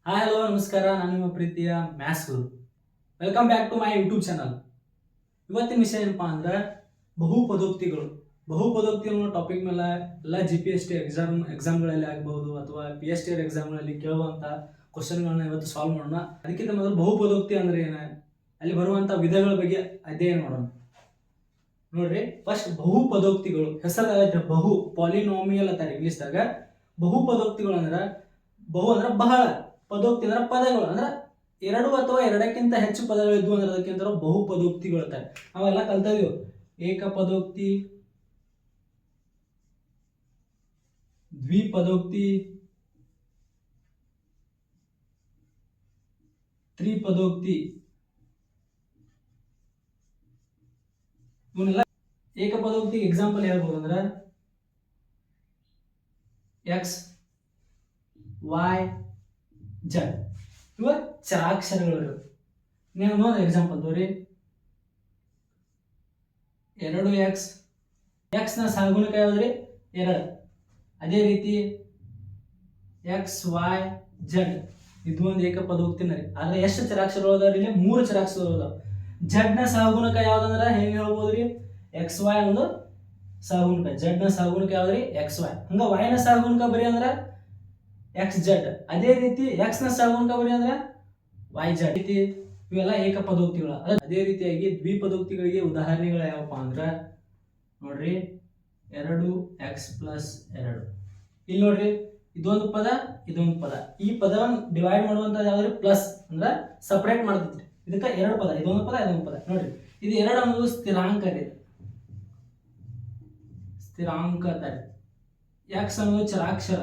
Hi hello ನಮಸ್ಕಾರ, ನಾನು ನಿಮ್ಮ ಪ್ರೀತಿಯ ಮ್ಯಾಥ್ಸ್ ಗುರು. Welcome back to my YouTube channel. ಇವತ್ತಿನ ವಿಷಯ ಏನಪ್ಪಾ ಅಂದ್ರೆ ಬಹುಪದೋಕ್ತಿಗಳು. ಬಹುಪದೋಕ್ತಿ ಅನ್ನೋ ಟಾಪಿಕ್ ಮೇಲೆ ಎಲ್ಲ GPST ಎಕ್ಸಾಮ್ಗಳಲ್ಲಿ ಆಗಬಹುದು ಅಥವಾ PSTR ಎಕ್ಸಾಮ್ಗಳಲ್ಲಿ ಕೇಳುವಂಥ ಕ್ವಶನ್ಗಳನ್ನ ಇವತ್ತು ಸಾಲ್ವ್ ಮಾಡೋಣ. ಅದಕ್ಕಿಂತ ಮೊದಲು ಬಹುಪದೋಕ್ತಿ ಅಂದ್ರೆ ಏನು, ಅಲ್ಲಿ ಬರುವಂಥ ವಿಧಗಳ ಬಗ್ಗೆ ಅಧ್ಯಯನ ಮಾಡೋಣ. ನೋಡ್ರಿ, ಫಸ್ಟ್ ಬಹುಪದೋಕ್ತಿಗಳು ಹೆಸರಾಗತ್ತೆ ಬಹು, ಪಾಲಿನಾಮಿಯಲ್ ಅಂತಾರೆ ಇಂಗ್ಲಿಷ್ದಾಗ. ಬಹುಪದೋಕ್ತಿಗಳು ಅಂದ್ರೆ ಬಹು ಅಂದ್ರೆ ಬಹಳ, ಪದೋಕ್ತಿ ಅಂದ್ರೆ ಪದಗಳು ಅಂದ್ರೆ ಎರಡು ಅಥವಾ ಎರಡಕ್ಕಿಂತ ಹೆಚ್ಚು ಪದಗಳಿದ್ವು ಅಂದ್ರೆ ಅದಕ್ಕಿಂತ ಬಹುಪದೋಕ್ತಿಗಳು ಅಂತಾರೆ. ನಾವೆಲ್ಲ ಕಲ್ತಿದ್ವಿ ಏಕಪದೋಕ್ತಿ, ದ್ವಿಪದೋಕ್ತಿ, ತ್ರಿಪದೋಕ್ತಿ. ಇವನ್ನೆಲ್ಲ ಏಕಪದೋಕ್ತಿ ಎಕ್ಸಾಂಪಲ್ ಹೇಳ್ಬೋದು ಅಂದ್ರೆ ಎಕ್ಸ್, ವೈ, ಜಡ್. ಇವ ಚರಾಕ್ಷರಗಳು. ನೀವು ನೋಡಿ ಎಕ್ಸಾಂಪಲ್ ತೋರಿ. 2x, ಎಕ್ಸ್ ನ ಸಹಗುಣಕ ಯಾವ್ದ್ರಿ 2. ಅದೇ ರೀತಿ ಎಕ್ಸ್, ವೈ, ಜಡ್ ಇದು ಒಂದು ಏಕಪದೋಕ್ತಿನ ರೀ. ಆದ್ರೆ ಎಷ್ಟು ಚರಾಕ್ಷರಗಳು ಅದಾವ್ರಿ? ಇಲ್ಲಿ 3 ಚರಾಕ್ಷರಗಳು ಅದಾವ. ಜಡ್ ನ ಸಹಗುಣಕ ಯಾವ್ದಂದ್ರ ಹೆಂಗ್ ಹೇಳ್ಬೋದ್ರಿ? ಎಕ್ಸ್ ವೈ ಒಂದು ಸಹಗುಣಕ. ಜಡ್ ನ ಸಹಗುಣಕ ಯಾವ್ದ್ರಿ? X y. ಹಂಗ ವೈ ನ ಸಹಗುಣಕ ಬರೀ ಅಂದ್ರ ಎಕ್ಸ್ ಜಡ್. ಅದೇ ರೀತಿ ಎಕ್ಸ್ ನ ಸಹಗುಣಕ ಬರೀ ಅಂದ್ರ ವೈ ಜಡ್. ಇವೆಲ್ಲ ಏಕಪದೋಕ್ತಿಗಳು. ಅದೇ ರೀತಿಯಾಗಿ ದ್ವಿಪದೋಕ್ತಿಗಳಿಗೆ ಉದಾಹರಣೆಗಳು ಯಾವಪ್ಪ ಅಂದ್ರ ನೋಡ್ರಿ, 2x + 2. ಇಲ್ಲಿ ನೋಡ್ರಿ, ಇದೊಂದು ಪದ, ಇದೊಂದು ಪದ. ಈ ಪದವನ್ನು ಡಿವೈಡ್ ಮಾಡುವಂತ ಯಾವ್ದ್ರಿ? ಪ್ಲಸ್ ಅಂದ್ರೆ ಸಪರೇಟ್ ಮಾಡ್ತೈತ್ರಿ. ಇದಕ್ಕ 2 ಪದ, ಇದೊಂದು ಪದ, ಇದೊಂದು ಪದ. ನೋಡ್ರಿ, ಇದು 2 ಅನ್ನೋದು ಸ್ಥಿರಾಂಕ ರೀ, ಸ್ಥಿರಾಂಕ ಅಂತಾರೆ. ಎಕ್ಸ್ ಅನ್ನೋದು ಚರಾಕ್ಷರ,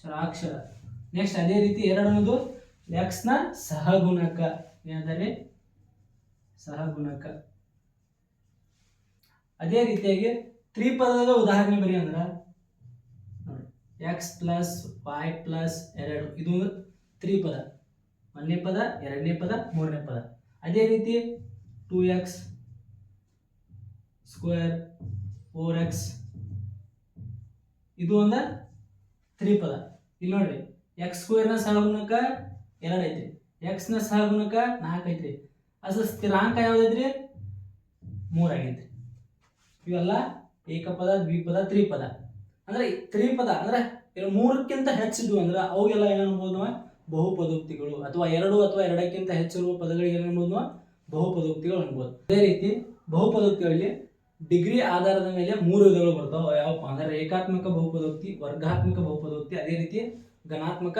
ಚರಾಕ್ಷರ. ನೆಕ್ಸ್ಟ್ ಅದೇ ರೀತಿ 2 ಅನ್ನೋದು ಎಕ್ಸ್ ನ ಸಹಗುಣಕ. ಏನಂತಾರೆ? ಸಹಗುಣಕ. ಅದೇ ರೀತಿಯಾಗಿ ತ್ರಿಪದದ ಉದಾಹರಣೆ ಬರಿ ಅಂದ್ರ ನೋಡಿ, ಎಕ್ಸ್ ಪ್ಲಸ್ ವೈ ಪ್ಲಸ್ 2. ಇದು ಒಂದು ತ್ರಿಪದ. 1ನೇ ಪದ, 2ನೇ ಪದ, 3ನೇ ಪದ. ಅದೇ ರೀತಿ 2x ಸ್ಕ್ವೇರ್ 4x ಇದು ಒಂದು ತ್ರಿಪದ. ಇಲ್ಲಿ ನೋಡ್ರಿ, ಎಕ್ಸ್ ಸ್ಕ್ವೇರ್ ನ ಸಹಗುಣಕ 2 ಐತ್ರಿ, ಎಕ್ಸ್ ನ ಸಹಗುಣಕ 4 ಐತ್ರಿ. ಅದು ಸ್ಥಿರಾಂಕ ಯಾವ್ದೈತ್ರಿ? 3 ಆಗೈತ್ರಿ. ಇವೆಲ್ಲ ಏಕಪದ, ದ್ವಿಪದ, ತ್ರಿಪದ. ಅಂದ್ರೆ ತ್ರಿಪದ ಅಂದ್ರೆ 3ಕ್ಕಿಂತ ಹೆಚ್ಚಿದ್ವು ಅಂದ್ರೆ ಅವೆಲ್ಲ ಏನನ್ಬೋದು ನಾವು? ಬಹುಪದೋಕ್ತಿಗಳು. ಅಥವಾ 2 ಅಥವಾ 2ಕ್ಕಿಂತ ಹೆಚ್ಚಿರುವ ಪದಗಳಿಗೆ ಏನನ್ಬೋದು ನಾವು? ಬಹುಪದೋಕ್ತಿಗಳು ಅನ್ಬೋದು. ಅದೇ ರೀತಿ ಬಹುಪದೋಕ್ತಿಗಳಲ್ಲಿ ಡಿಗ್ರಿ ಆಧಾರದ ಮೇಲೆ 3 ವಿಧಗಳು ಬರ್ತಾವ. ಯಾವಪ್ಪ ಅಂದ್ರೆ ರೇಖಾತ್ಮಕ ಬಹುಪದೋಕ್ತಿ, ವರ್ಗಾತ್ಮಕ ಬಹುಪದೋಕ್ತಿ, ಅದೇ ರೀತಿ ಘನಾತ್ಮಕ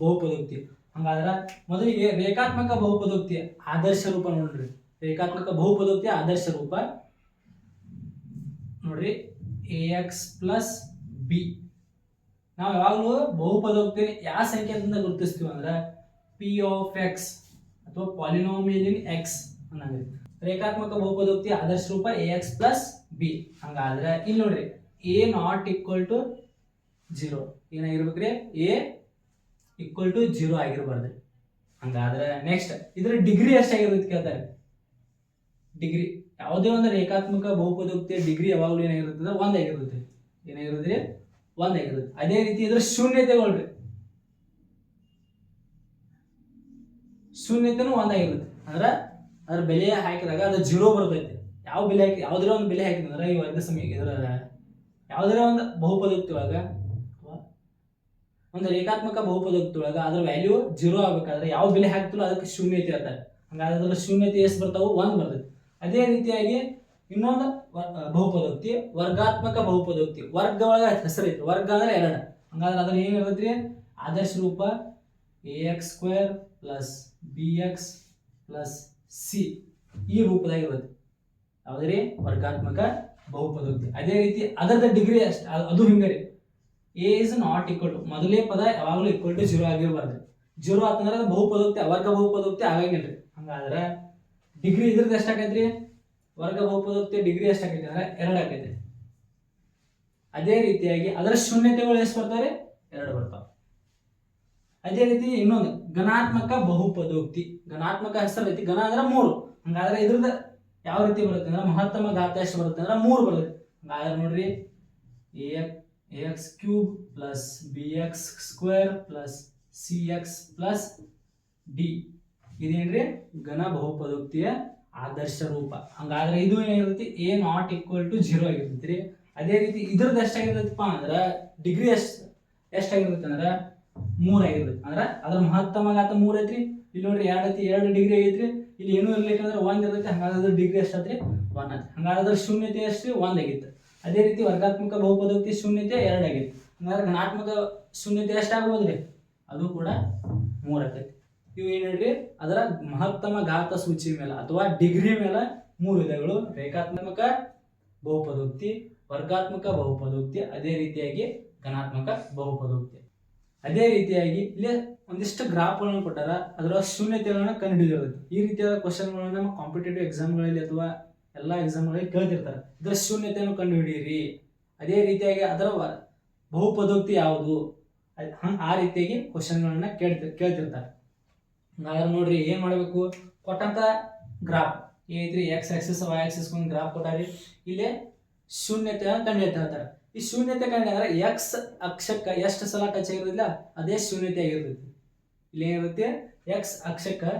ಬಹುಪದೋಕ್ತಿ. ಹಂಗಾದ್ರ ಮೊದಲಿಗೆ ರೇಖಾತ್ಮಕ ಬಹುಪದೋಕ್ತಿ ಆದರ್ಶ ರೂಪ ನೋಡ್ರಿ. ರೇಖಾತ್ಮಕ ಬಹುಪದೋಕ್ತಿ ಆದರ್ಶ ರೂಪ ನೋಡ್ರಿ, ax + b. ನಾವು ಯಾವಾಗಲೂ ಬಹುಪದೋಕ್ತಿ ಯಾವ ಸಂಖ್ಯೆಯಿಂದ ಗುರುತಿಸ್ತೀವಿ ಅಂದ್ರೆ p of x ಅಥವಾ ಪಾಲಿನಾಮಿಯಲ್ ಇನ್ x ಅನ್ನಂಗ್ರಿ. ರೇಖಾತ್ಮಕ ಬಹುಪದೋಕ್ತಿ ಆದರ್ಶ ರೂಪ ax + b. ಹಂಗಾದ್ರೆ ಇಲ್ಲಿ ನೋಡ್ರಿ, a ≠ 0 ಏನಾಗಿರ್ಬೇಕ್ರಿ? a = 0 ಆಗಿರಬಾರ್ದು. ಹಂಗಾದ್ರೆ ನೆಕ್ಸ್ಟ್ ಇದ್ರ ಡಿಗ್ರಿ ಎಷ್ಟಾಗಿರುತ್ತೆ ಕೇಳ್ತಾರೆ. ಡಿಗ್ರಿ ಯಾವುದೇ ಒಂದು ರೇಖಾತ್ಮಕ ಬಹುಪದೋಕ್ತಿಯ ಡಿಗ್ರಿ ಯಾವಾಗಲೂ ಏನಾಗಿರುತ್ತೆ? 1 ಆಗಿರುತ್ತೆ. ಏನಾಗಿರುತ್ತೆ? 1 ಆಗಿರುತ್ತೆ. ಅದೇ ರೀತಿ ಇದ್ರ ಶೂನ್ಯತೆಗಳ್ರಿ, ಶೂನ್ಯತೆನೂ 1 ಆಗಿರುತ್ತೆ. ಅಂದ್ರೆ ಅದ್ರ ಬೆಲೆ ಹಾಕಿದಾಗ ಅದು 0 ಬರ್ತೈತೆ. ಯಾವ ಬೆಲೆ ಹಾಕಿ ಯಾವ್ದಾರ ಒಂದು ಬೆಲೆ ಹಾಕಿದ್ರೆ ಈ ವರ್ಗ ಸಮಯ ಇದರ ಯಾವ್ದಾರ ಒಂದು ಬಹುಪದೋಕ್ತಿ ಒಳಗ ಒಂದು ರೇಖಾತ್ಮಕ ಬಹುಪದೋಕ್ತಿ ಒಳಗ ಅದ್ರ ವ್ಯಾಲ್ಯೂ 0 ಆಗ್ಬೇಕಾದ್ರೆ ಯಾವ ಬೆಲೆ ಹಾಕ್ತಿರೋ ಅದಕ್ಕೆ ಶೂನ್ಯತೆ ಅಂತಾರೆ. ಹಂಗಾದ್ರೆ ಅದ್ರ ಶೂನ್ಯತೆ ಎಷ್ಟು ಬರ್ತಾವು? 1 ಬರ್ತೈತಿ. ಅದೇ ರೀತಿಯಾಗಿ ಇನ್ನೊಂದು ಬಹುಪದೋಕ್ತಿ ವರ್ಗಾತ್ಮಕ ಬಹುಪದೋಕ್ತಿ. ವರ್ಗ ಒಳಗ ಹೆಸರೈತಿ, ವರ್ಗ ಅಂದ್ರೆ 2. ಹಂಗಾದ್ರೆ ಅದ್ರ ಏನಿರ್ತೈತ್ರಿ? ಆದರ್ಶ ರೂಪ ax² + bx + c ಈ ರೂಪದಾಗ ಇರುತ್ತೆ. ಯಾವ್ದ್ರಿ? ವರ್ಗಾತ್ಮಕ ಬಹುಪದೋಕ್ತಿ. ಅದೇ ರೀತಿ ಅದರದ ಡಿಗ್ರಿ ಅಷ್ಟು, ಅದು ಹಿಂಗರಿ. a ≠ ಮೊದಲೇ ಪದ ಯಾವಾಗಲೂ = 0 ಆಗಿರಬಾರ್ದು. 0 ಆತಂದ್ರೆ ಅದು ಬಹುಪದೋಕ್ತಿ, ವರ್ಗ ಬಹುಪದೋಕ್ತಿ ಆಗಂಗಿಲ್ರಿ. ಹಂಗಾದ್ರೆ ಡಿಗ್ರಿ ಇದ್ರದ್ದು ಎಷ್ಟಾಗೈತ್ರಿ? ವರ್ಗ ಬಹುಪದೋಕ್ತಿ ಡಿಗ್ರಿ ಎಷ್ಟಾಗೈತಿ ಅಂದ್ರೆ 2 ಆಗೈತಿ. ಅದೇ ರೀತಿಯಾಗಿ ಅದರ ಶೂನ್ಯತೆಗಳು ಎಷ್ಟು ಬರ್ತಾವ್ರಿ? 2 ಬರ್ತಾವ. ಅದೇ ರೀತಿ ಇನ್ನೊಂದು ಘನಾತ್ಮಕ ಬಹುಪದೋಕ್ತಿ. ಘನಾತ್ಮಕ ಹೆಸರು ಐತಿ, ಘನ ಅಂದ್ರೆ 3. ಹಂಗಾದ್ರೆ ಇದ್ರದ್ದು ಯಾವ ರೀತಿ ಬರುತ್ತೆ ಅಂದ್ರೆ ಮಹತ್ತಮ ಘಾತ ಎಷ್ಟು ಬರುತ್ತೆ ಅಂದ್ರೆ 3 ಬರುತ್ತೆ. ಹಂಗಾದ್ರೆ ನೋಡ್ರಿ, ax³ plus b x square plus c x plus d ಇದೇನ್ರಿ ಘನ ಬಹುಪದೋಕ್ತಿಯ ಆದರ್ಶ ರೂಪ. ಹಂಗಾದ್ರೆ ಇದು ಏನಿರುತ್ತೆ ಎ ನಾಟ್ ಈಕ್ವಲ್ ಟು 0 ಆಗಿರ್ತೈತಿ ರೀ. ಅದೇ ರೀತಿ ಇದ್ರದ್ದು ಎಷ್ಟಾಗಿರ್ತೈತಪ್ಪ ಅಂದ್ರೆ ಡಿಗ್ರಿ ಎಷ್ಟಾಗಿರುತ್ತೆ ಅಂದ್ರೆ 3 ಆಗಿರ್ತೈತಿ. ಅಂದ್ರೆ ಅದ್ರ ಮಹತ್ತಮ ಘಾತ 3 ಐತ್ರಿ. ಇಲ್ಲಿ ನೋಡ್ರಿ 2 ಐತಿ, 2 ಡಿಗ್ರಿ ಐತ್ರಿ. ಇಲ್ಲಿ ಏನೂ ಇರ್ಲಿಕ್ಕೆ ಅಂದ್ರೆ 1 ಇರ್ತೈತಿ. ಹಂಗಾದ್ರೆ ಡಿಗ್ರಿ ಎಷ್ಟಾತ್ರಿ 1 ಐತಿ. ಹಂಗಾದ್ರೆ ಶೂನ್ಯತೆ ಎಷ್ಟು 1 ಆಗಿತ್ತು. ಅದೇ ರೀತಿ ವರ್ಗಾತ್ಮಕ ಬಹುಪದೋಕ್ತಿ ಶೂನ್ಯತೆ 2 ಆಗಿತ್ತು. ಹಂಗಾದ್ರೆ ಘನಾತ್ಮಕ ಶೂನ್ಯತೆ ಎಷ್ಟಾಗ್ಬೋದ್ರಿ ಅದು ಕೂಡ 3 ಆಕೈತಿ. ಇವು ಏನ್ ಹೇಳ್ರಿ ಅದರ ಮಹತ್ತಮ ಘಾತ ಸೂಚಿ ಮೇಲೆ ಅಥವಾ ಡಿಗ್ರಿ ಮೇಲೆ 3 ವಿಧಗಳು: ರೇಖಾತ್ಮಕ ಬಹುಪದೋಕ್ತಿ, ವರ್ಗಾತ್ಮಕ ಬಹುಪದೋಕ್ತಿ, ಅದೇ ರೀತಿಯಾಗಿ ಘನಾತ್ಮಕ ಬಹುಪದೋಕ್ತಿ. ಅದೇ ರೀತಿಯಾಗಿ ಇಲ್ಲಿ ಒಂದಿಷ್ಟು ಗ್ರಾಫ್ಗಳನ್ನು ಕೊಟ್ಟಾರ, ಅದರ ಶೂನ್ಯತೆಗಳನ್ನ ಕಂಡುಹಿಡಿದಿರುತ್ತೆ. ಈ ರೀತಿಯಾದ ಕ್ವಶನ್ಗಳನ್ನ ನಮ್ಮ ಕಾಂಪಿಟೇಟಿವ್ ಎಕ್ಸಾಮ್ಗಳಲ್ಲಿ ಅಥವಾ ಎಲ್ಲ ಎಕ್ಸಾಮ್ಗಳಲ್ಲಿ ಕೇಳ್ತಿರ್ತಾರೆ. ಇದರ ಶೂನ್ಯತೆಯನ್ನು ಕಂಡುಹಿಡಿಯಿರಿ. ಅದೇ ರೀತಿಯಾಗಿ ಅದರ ಬಹುಪದೋಕ್ತಿ ಯಾವುದು, ಆ ರೀತಿಯಾಗಿ ಕ್ವಶನ್ಗಳನ್ನ ಕೇಳ್ತಿರ್ತಾರೆ. ಹಾಗಾದ್ರೆ ನೋಡ್ರಿ ಏನ್ ಮಾಡಬೇಕು, ಕೊಟ್ಟಂತ ಗ್ರಾಫ್ ಏನೈತ್ರಿ ಎಕ್ಸ್ ಆಕ್ಸಿಸ್ ವೈ ಆಕ್ಸಿಸ್ ಒಂದು ಗ್ರಾಫ್ ಕೊಟ್ಟಾರಿ. ಇಲ್ಲಿ ಶೂನ್ಯತೆಯನ್ನು ಕಂಡುಹಿಡಿತಾ ಹೇಳ್ತಾರೆ. ಈ ಶೂನ್ಯತೆ ಕಂಡಿದ್ರೆ ಎಕ್ಸ್ ಅಕ್ಷಕ್ಕೆ ಎಷ್ಟು ಸಲ ಟಚ್ ಆಗಿರೋದಿಲ್ಲ ಅದೇ ಶೂನ್ಯತೆ ಆಗಿರ್ತೈತಿ. ಇಲ್ಲಿ ಏನಿರುತ್ತೆ ಎಕ್ಸ್ ಅಕ್ಷಕ್ಕೆ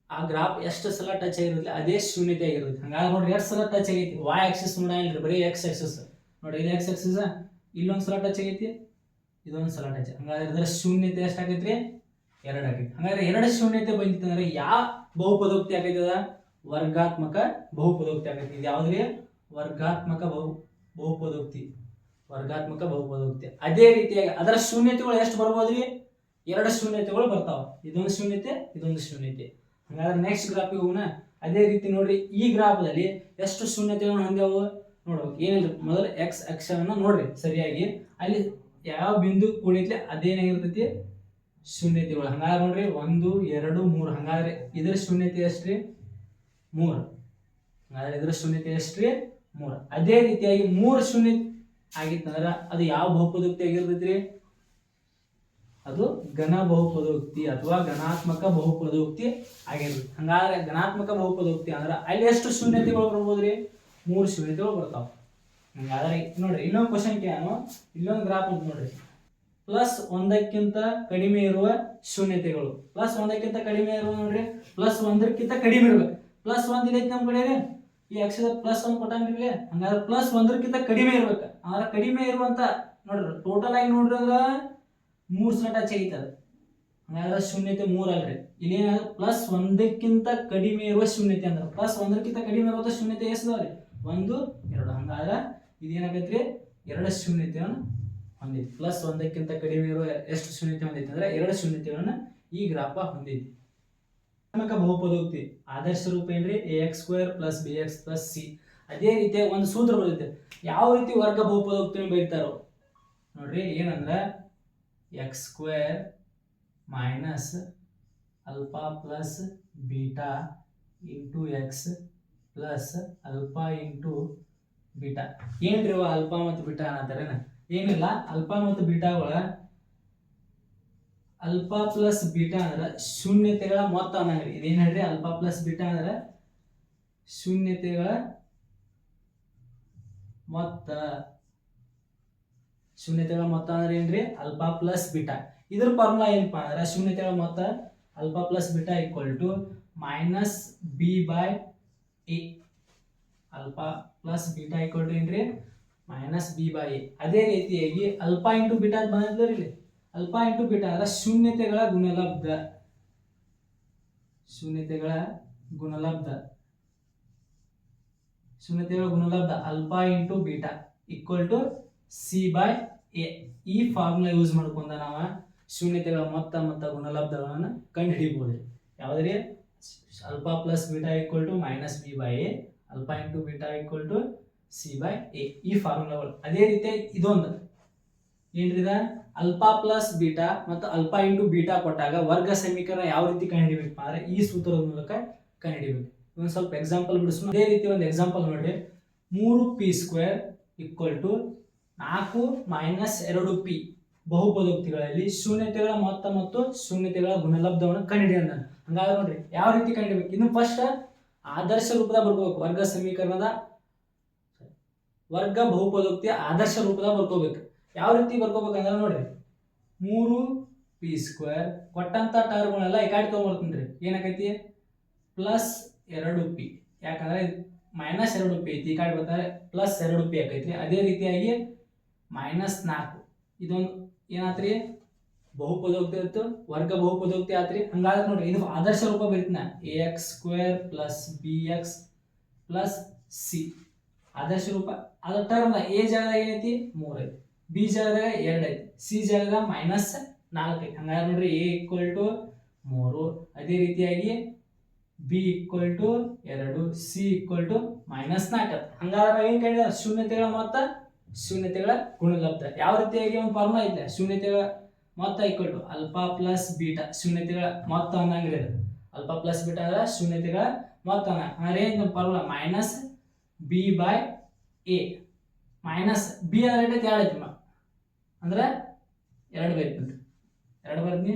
ಆ ಗ್ರಾಫ್ ಎಷ್ಟು ಸಲ ಟಚ್ ಆಗಿರೋದಿಲ್ಲ ಅದೇ ಶೂನ್ಯತೆ ಆಗಿರುತ್ತೆ. ಹಂಗಾಗಿ ನೋಡ್ರಿ ಎಷ್ಟು ಸಲ ಟಚ್ ಆಗೈತಿ. ವೈ ಆಕ್ಸಿಸ್ ನೋಡಿಲ್ರಿ, ಬರೀ ಎಕ್ಸ್ ಆಕ್ಸಿಸ್ ನೋಡ್ರಿ. ಇದು ಎಕ್ಸ್ ಆಕ್ಸಿಸ್ ಇಲ್ಲೊಂದು ಸಲ ಟಚ್ ಆಗೈತಿ, ಇದೊಂದು ಸಲ ಟಚ್. ಹಂಗಾದ್ರೆ ಇದರ ಶೂನ್ಯತೆ ಎಷ್ಟಾಗೈತ್ರಿ 2 ಆಗೈತಿ. ಹಂಗಾದ್ರೆ 2 ಶೂನ್ಯತೆ ಬಂದಿತ್ತಂದ್ರೆ ಯಾವ ಬಹುಪದೋಕ್ತಿ ಆಗೈತದ ವರ್ಗಾತ್ಮಕ ಬಹುಪದೋಕ್ತಿ ಆಗೈತಿ. ಇದು ಯಾವ್ದ್ರಿ ವರ್ಗಾತ್ಮಕ ಬಹುಪದೋಕ್ತಿ, ವರ್ಗಾತ್ಮಕ ಬಹುಪದೋಕ್ತಿ. ಅದೇ ರೀತಿಯಾಗಿ ಅದರ ಶೂನ್ಯತೆಗಳು ಎಷ್ಟು ಬರ್ಬೋದ್ರಿ 2 ಶೂನ್ಯತೆಗಳು ಬರ್ತಾವ. ಇದೊಂದು ಶೂನ್ಯತೆ, ಇದೊಂದು ಶೂನ್ಯತೆ. ಹಂಗಾದ್ರೆ ನೆಕ್ಸ್ಟ್ ಗ್ರಾಫಿಗೆ ಹೋಗೋಣ. ಅದೇ ರೀತಿ ನೋಡ್ರಿ ಈ ಗ್ರಾಫದಲ್ಲಿ ಎಷ್ಟು ಶೂನ್ಯತೆಗಳನ್ನು ಹೊಂದ್ಯಾವು ನೋಡ್ಬೇಕು. ಏನಿಲ್ಲ ಮೊದಲು ಎಕ್ಸ್ ಅಕ್ಷವನ್ನು ನೋಡ್ರಿ ಸರಿಯಾಗಿ, ಅಲ್ಲಿ ಯಾವ ಬಿಂದು ಕೂಡಿತ್ಲೆ ಅದೇನಾಗಿರ್ತೈತಿ ಶೂನ್ಯತೆಗಳು. ಹಂಗಾದ್ರೆ ನೋಡ್ರಿ 1 2 3. ಹಂಗಾದ್ರೆ ಇದರ ಶೂನ್ಯತೆ ಎಷ್ಟ್ರಿ 3. ಹಂಗಾದ್ರೆ ಇದರ ಶೂನ್ಯತೆ ಎಷ್ಟ್ರಿ 3. ಅದೇ ರೀತಿಯಾಗಿ 3 ಶೂನ್ಯ ಆಗಿತ್ತಂದ್ರ ಅದು ಯಾವ ಬಹುಪದೋಕ್ತಿ ಆಗಿರ್ತೈತ್ರಿ, ಅದು ಘನ ಬಹುಪದೋಕ್ತಿ ಅಥವಾ ಘನಾತ್ಮಕ ಬಹುಪದೋಕ್ತಿ ಆಗಿರ್ತೈತಿ. ಹಂಗಾದ್ರೆ ಘನಾತ್ಮಕ ಬಹುಪದೋಕ್ತಿ ಅಂದ್ರೆ ಅಲ್ಲಿ ಎಷ್ಟು ಶೂನ್ಯತೆಗಳು ಬರ್ಬೋದ್ರಿ 3 ಶೂನ್ಯತೆಗಳು ಬರ್ತಾವ. ಹಂಗಾದ್ರೆ ನೋಡ್ರಿ ಇನ್ನೊಂದು ಕ್ವಶನ್ ಕೇಳೋಣ. ಇಲ್ಲೊಂದು ಗ್ರಾಫ್ ಅಂತ ನೋಡ್ರಿ, +1ಕ್ಕಿಂತ ಕಡಿಮೆ ಇರುವ ಶೂನ್ಯತೆಗಳು. +1ಕ್ಕಿಂತ ಕಡಿಮೆ ಇರುವ ನೋಡ್ರಿ, +1ಕ್ಕಿಂತ ಕಡಿಮೆ ಇರ್ಬೇಕು. +1 ಇದೈತಿ ನಮ್ಮ ಕಡೆ, ಈ ಅಕ್ಷರ +1 ಕೊಟ್ಟಂಗಿರ್ಲಿ. ಹಂಗಾದ್ರೆ +1ಕ್ಕಿಂತ ಕಡಿಮೆ ಇರ್ಬೇಕು. ಅಂದ್ರೆ ಕಡಿಮೆ ಇರುವಂತ ನೋಡ್ರಿ ಟೋಟಲ್ ಆಗಿ ನೋಡ್ರಿ ಅಂದ್ರೆ 3 ಸಲ ಟಚ್ ಆಗೈತದ. ಹಂಗಾದ್ರೆ ಶೂನ್ಯತೆ 3 ಅಲ್ರಿ. ಇಲ್ಲಿ ಏನಾದ್ರು +1ಕ್ಕಿಂತ ಕಡಿಮೆ ಇರುವ ಶೂನ್ಯತೆ ಅಂದ್ರೆ +1ಕ್ಕಿಂತ ಕಡಿಮೆ ಇರುವ ಶೂನ್ಯತೆ ಎಷ್ಟಿದಾವ್ರಿ 1 2. ಹಂಗಾದ್ರೆ ಇದೇನಾಗೈತ್ರಿ 2 ಶೂನ್ಯತೆಯನ್ನು ಹೊಂದೈತಿ. +1ಕ್ಕಿಂತ ಕಡಿಮೆ ಇರುವ ಎಷ್ಟು ಶೂನ್ಯತೆ ಹೊಂದೈತಿ ಅಂದ್ರೆ 2 ಶೂನ್ಯತೆಗಳನ್ನ ಈ ಗ್ರಾಫ ಹೊಂದೈತಿ. ಘನಾತ್ಮಕ ಬಹುಪದೋಕ್ತಿ ಆದರ್ಶ ರೂಪ ಏನ್ರಿ ax² + bx + c. ಅದೇ ರೀತಿ ಒಂದು ಸೂತ್ರ ಬರುತ್ತೆ. ಯಾವ ರೀತಿ ವರ್ಗ ಬಹುಪದೋಕ್ತಿಯನ್ನು ಬರೀತಾರೋ ನೋಡ್ರಿ, ಏನಂದ್ರ x² - α + β × x + α × β. ಏನ್ರಿ ಅಲ್ಫಾ ಮತ್ತು ಬೀಟಾ ಅನ್ನತಾರೇನ? ಏನಿಲ್ಲ, ಅಲ್ಫಾ ಮತ್ತು ಬೀಟಾಗಳ ಅಲ್ಫಾ ಪ್ಲಸ್ ಬೀಟಾ ಅಂದ್ರೆ ಶೂನ್ಯತೆಗಳ ಮೊತ್ತ ಅನ್ನಂಗ್ರಿ. ಇದೇನ್ ಹೇಳ್ರಿ ಅಲ್ಫಾ ಪ್ಲಸ್ ಬೀಟಾ ಅಂದ್ರೆ ಶೂನ್ಯತೆಗಳ ಮೊತ್ತ. ಶೂನ್ಯತೆಗಳ ಮೊತ್ತ ಅಂದ್ರೆ ಏನ್ರಿ ಅಲ್ಫಾ ಪ್ಲಸ್ ಬೀಟಾ. ಇದ್ರ ಫಾರ್ಮುಲಾ ಏನಪ್ಪಾ ಅಂದ್ರೆ ಶೂನ್ಯತೆಗಳ ಮೊತ್ತ alpha plus beta = -b/a. Alpha plus beta ಏನ್ರಿ -b/a. ಅದೇ ರೀತಿಯಾಗಿ ಅಲ್ಫಾ ಇಂಟು ಬೀಟಾ ಅಂತ ಬಂದಿದ್ರಿ ಇಲ್ಲಿ. ಅಲ್ಫಾ ಇಂಟು ಬೀಟಾ ಅಂದ್ರೆ ಶೂನ್ಯತೆಗಳ ಗುಣಲಬ್ಧ. ಶೂನ್ಯತೆಗಳ ಗುಣಲಬ್ಧ ಅಲ್ಫಾ ಇಂಟು ಬೀಟಾ = c/a. ಈ ಫಾರ್ಮುಲಾ ಯೂಸ್ ಮಾಡ್ಕೊಂಡ ನಾವು ಶೂನ್ಯತೆಗಳ ಮೊತ್ತ ಮತ್ತು ಗುಣಲಬ್ಧಗಳನ್ನು ಕಂಡುಹಿಡಿಯಬಹುದು. ಯಾವ್ದ್ರಿ alpha plus beta -b/a, alpha into beta c/a. ಈ ಫಾರ್ಮುಲಾಗಳು. ಅದೇ ರೀತಿ ಇದೊಂದು ಏನ್ರಿದ ಅಲ್ಫಾ ಪ್ಲಸ್ ಬೀಟಾ ಮತ್ತು ಅಲ್ಫಾ ಇಂಟು ಬೀಟಾ ಕೊಟ್ಟಾಗ ವರ್ಗ ಸಮೀಕರಣ ಯಾವ ರೀತಿ ಕಂಡುಹಿಡಿಬೇಕು ಅಂದ್ರೆ ಈ ಸೂತ್ರದ ಮೂಲಕ ಕಂಡುಹಿಡಿಬೇಕು. ಒಂದು ಸ್ವಲ್ಪ ಎಕ್ಸಾಂಪಲ್ ಬಿಡಿಸೋಣ. ಅದೇ ರೀತಿ ಒಂದು ಎಕ್ಸಾಂಪಲ್ ನೋಡ್ರಿ, 3p² = 4 - 2p ಬಹುಪದೋಕ್ತಿಗಳಲ್ಲಿ ಶೂನ್ಯತೆಗಳ ಮೊತ್ತ ಮತ್ತು ಶೂನ್ಯತೆಗಳ ಗುಣಲಬ್ಧವನ್ನು ಕಂಡುಹಿಡಿಯೋಣ. ಹಂಗಾದ್ರೆ ನೋಡ್ರಿ ಯಾವ ರೀತಿ ಕಂಡುಹಿಡಿಬೇಕು. ಇನ್ನು ಫಸ್ಟ್ ಆದರ್ಶ ರೂಪದ ಬರ್ಕೋಬೇಕು. ವರ್ಗ ಸಮೀಕರಣದ ವರ್ಗ ಬಹುಪದೋಕ್ತಿಯ ಆದರ್ಶ ರೂಪದ ಬರ್ಕೋಬೇಕು. ಯಾವ ರೀತಿ ಬರ್ಕೋಬೇಕಂದ್ರೆ ನೋಡ್ರಿ, 3p² ಕೊಟ್ಟಂತ ಟರ್ಮ್ಗಳೆಲ್ಲ ಈ ಕಡೆ ತೊಗೊಂಡ್ಬರ್ತೀನಿ ರೀ. ಏನಾಕೈತಿ ಪ್ಲಸ್ 2p, ಯಾಕಂದ್ರೆ ಮೈನಸ್ 2p ಐತಿ, ಈ ಕಡೆ ಬರ್ತಾರೆ ಪ್ಲಸ್ 2p ಆಕೈತ್ರಿ. ಅದೇ ರೀತಿಯಾಗಿ -4 ಇದೊಂದು ಏನಾತ್ರಿ ಬಹುಪದೋಕ್ತಿ ಇತ್ತು, ವರ್ಗ ಬಹುಪದೋಕ್ತಿ ಆತ್ರಿ. ಹಂಗಾದ್ರೆ ನೋಡ್ರಿ ಇದು ಆದರ್ಶ ರೂಪ ಬರೀತೀನ, ax² + bx + c ಆದರ್ಶ ರೂಪ. ಅದ ಟರ್ಮ್ a ಜಾಗದಾಗ ಏನೈತಿ 3 ಐತಿ, b ಜಾಗದಾಗ 2 ಐತಿ, c ಜಾಗದಾಗ -4 ಐತಿ. ಹಂಗಾದ್ರೆ ನೋಡ್ರಿ a = 3, ಅದೇ ರೀತಿಯಾಗಿ b = 2, c = -4. ಹಂಗಾದ್ರೆ ಏನ್ ಕೇಳಿದ ಶೂನ್ಯತೆಗಳ ಮೊತ್ತ ಶೂನ್ಯತೆಗಳ ಗುಣಲಬ್ಧ. ಯಾವ ರೀತಿಯಾಗಿ ಒಂದು ಫಾರ್ಮುಲಾ ಐತೆ, ಶೂನ್ಯತೆಗಳ ಮೊತ್ತ = ಆಲ್ಫಾ ಪ್ಲಸ್ ಬೀಟಾ, ಶೂನ್ಯತೆಗಳ ಮೊತ್ತ ಅನ್ನಂಗಿಲ್ಲ. ಆಲ್ಫಾ ಪ್ಲಸ್ ಬೀಟಾ ಅಂದ್ರೆ ಶೂನ್ಯತೆಗಳ ಮೊತ್ತ ಅನ್ನ. ಅಂದ್ರೆ ಏನು ಫಾರ್ಮುಲಾ -b/a. ಮೈನಸ್ b ಅಂದ್ರೆ 2 ಐತಿ ಅಂದ್ರೆ 2 ಬೈತಿ, 2 ಬರ್ತೀನಿ.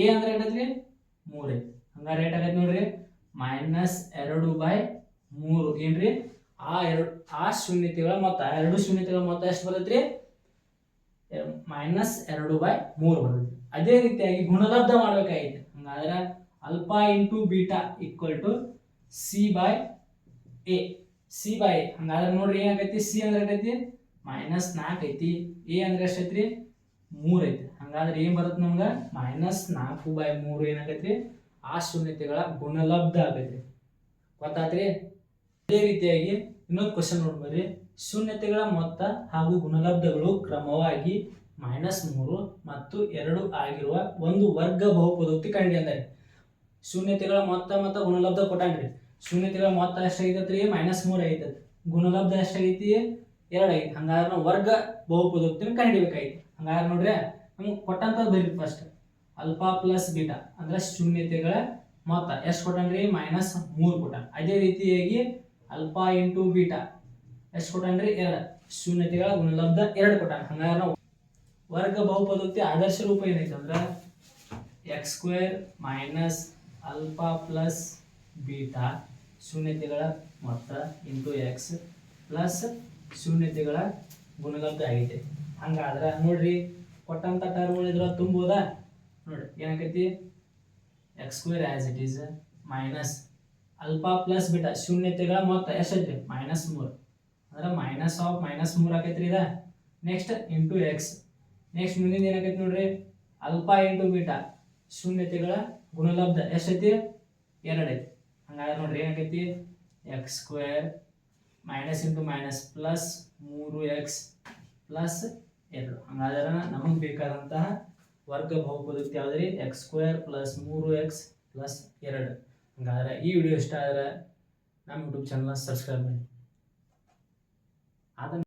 a ಅಂದ್ರೆ ಏನೈತಿ 3 ಐತಿ. ಹಂಗಾರೆ ರೇಟ್ ಆಗೈತಿ ನೋಡ್ರಿ -2/3. ಏನ್ರಿ ಆ ಶೂನ್ಯತೆಗಳ ಮೊತ್ತ, ಎರಡು ಶೂನ್ಯತೆಗಳ ಮೊತ್ತ ಎಷ್ಟು ಬರ್ತೈತ್ರಿ -2/3 ಬರ್ತೈತಿ. ಅದೇ ರೀತಿಯಾಗಿ ಗುಣಲಬ್ಧ ಮಾಡ್ಬೇಕಾಗಿತ್ತು. ಹಂಗಾದ್ರೆ alpha into beta = c/a. c/a. ಹಂಗಾದ್ರೆ ನೋಡ್ರಿ ಏನಾಗೈತಿ, c ಅಂದ್ರೆ ಏನೈತಿ -4 ಐತಿ, a ಅಂದ್ರೆ ಎಷ್ಟೈತ್ರಿ 3 ಐತಿ. ಹಂಗಾದ್ರೆ ಏನ್ ಬರುತ್ತೆ ನಮ್ಗೆ -4/3 ಏನಾಗೈತ್ರಿ ಆ ಶೂನ್ಯತೆಗಳ ಗುಣಲಬ್ಧ ಆಗೈತ್ರಿ. ಗೊತ್ತಾತ್ರಿ. ಅದೇ ರೀತಿಯಾಗಿ ಇನ್ನೊಂದು ಕ್ವಶನ್ ನೋಡ್ಬರ್ರಿ. ಶೂನ್ಯತೆಗಳ ಮೊತ್ತ ಹಾಗೂ ಗುಣಲಬ್ಧಗಳು ಕ್ರಮವಾಗಿ -3 ಮತ್ತು 2 ಆಗಿರುವ ಒಂದು ವರ್ಗ ಬಹುಪದೋಕ್ತಿ ಕಂಡು ಅಂದರೆ ಶೂನ್ಯತೆಗಳ ಮೊತ್ತ ಮತ್ತು ಗುಣಲಬ್ಧ ಕೊಟ್ಟಾನ್ರಿ. ಶೂನ್ಯತೆಗಳ ಮೊತ್ತ ಎಷ್ಟಾಗೈತ್ರಿ -3 ಐತಿ, ಗುಣಲಬ್ಧ ಎಷ್ಟಾಗೈತಿ 2 ಐತಿ. ಹಂಗಾದ್ರೆ ನಾವು ವರ್ಗ ಬಹುಪದೋಕ್ತಿನ ಕಂಡುಹಿಡಿಬೇಕಾಗಿತ್ತು. ಹಂಗಾದ್ರೆ ನೋಡ್ರಿ ನಮ್ಗೆ ಕೊಟ್ಟಂತದ್ದು ಬರೀ ಫಸ್ಟ್ ಆಲ್ಫಾ ಪ್ಲಸ್ ಬೀಟಾ ಅಂದ್ರೆ ಶೂನ್ಯತೆಗಳ ಮೊತ್ತ ಎಷ್ಟು ಕೊಟ್ಟಾನ್ರಿ -3 ಕೊಟ್ಟಾನ. ಅದೇ ರೀತಿಯಾಗಿ ಆಲ್ಫಾ ಇಂಟು ಬೀಟಾ ಎಷ್ಟು ಕೊಟ್ಟಾನ್ರಿ 2, ಶೂನ್ಯತೆಗಳ ಗುಣಲಬ್ಧ 2 ಕೊಟ್ಟಾನ. ಹಂಗಾದ್ರೆ ನಾವು ವರ್ಗ ಬಹುಪದೋಕ್ತಿ ಆದರ್ಶ ರೂಪ ಏನೈತೆ ಅಂದ್ರೆ x² - ಆಲ್ಫಾ ಪ್ಲಸ್ ಬೀಟಾ ಶೂನ್ಯತೆಗಳ ಮೊತ್ತ ಇಂಟು x ಪ್ಲಸ್ ಶೂನ್ಯತೆಗಳ ಗುಣಲಬ್ಧ ಆಗೈತೆ. ಹಂಗಾದ್ರೆ ನೋಡ್ರಿ ಕೊಟ್ಟಂತ ಟರ್ಮ್ಗಳು ಇದ್ರ ತುಂಬೋದಾ ನೋಡ್ರಿ ಏನಾಗೈತಿ x² as it is minus alpha plus beta ಶೂನ್ಯತೆಗಳ ಮೊತ್ತ ಎಷ್ಟೈತ್ರಿ -3 ಅಂದ್ರೆ -3 ಆಕೈತ್ರಿ ಇದ. Next into x. ನೆಕ್ಸ್ಟ್ ಮುಂದಿನ ಏನಾಗೈತಿ ನೋಡ್ರಿ ಆಲ್ಫಾ ಇಂಟು ಬೀಟಾ ಶೂನ್ಯತೆಗಳ ಗುಣಲಬ್ಧ ಎಷ್ಟೈತಿ 2 ಐತಿ. ಹಂಗಾದ್ರೆ ನೋಡ್ರಿ ಏನಾಗೈತಿ x² minus into minus plus 3x plus 2. ಹಂಗಾದ್ರೆ ನಮಗೆ ಬೇಕಾದಂತಹ ವರ್ಗ ಬಹುಪದೋಕ್ತಿ ಯಾವ್ದ್ರಿ x² + 3x + 2. ಹಂಗಾದ್ರೆ ಈ ವಿಡಿಯೋ ಇಷ್ಟ ಆದ್ರೆ ನಮ್ಮ ಯೂಟ್ಯೂಬ್ ಚಾನಲ್ ಸಬ್ಸ್ಕ್ರೈಬ್ ಮಾಡಿ.